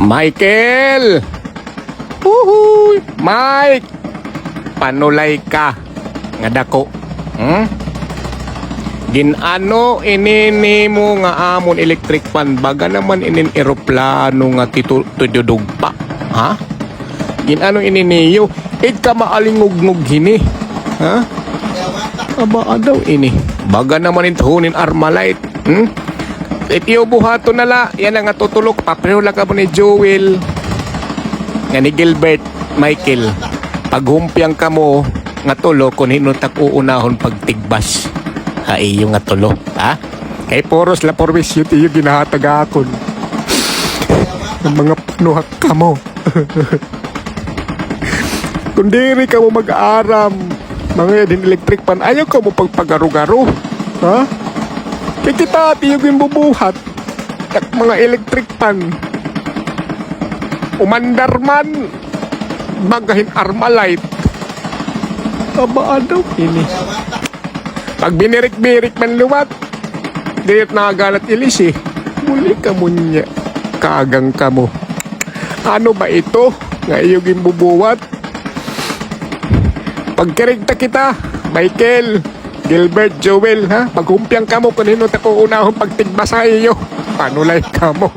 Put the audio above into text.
Michael! Uhuy! Mike! Panulay ka nga dako. Ginano inini mo nga amon electric fan baga naman inin eroplano nga tutudog pa. Ha? Ginano ininiyo? Ka maalingog-ngog hini. Ha? Aba daw ini. Baga naman intuhunin Armalite. Itiyo buhato na la. Yan ang tutulok. Papreho lang ka mo ni Joel. Nga ni Gilbert. Michael. Paghumpiang ka mo nga tulo kung hinutak uunahon pagtigbas. Iyo nga tulo. Ha? Kay poros la pormis yun iyo ginahatag akon. Ang mga panuhak ka mo. Kung diri ka mo mag-aaram mga din electric pan, ayaw ka mo pagpagaro-garo. Ha? Kaya kita ati yung bubuhat at mga electric pan. Umandar man bagahin Armalite. Abaan daw ini. Pag binirik-birik man luwat, diit nakagalat ilis eh. Muli ka mo niya. Kagang ka mo. Ano ba ito? Nga iyong bubuhat? Pagkarigta kita, Michael, Gilbert, Joel, ha? Paghumpiang ka mo kung hinunta ko unahong pagtigbasa iyo. Panulay ka mo.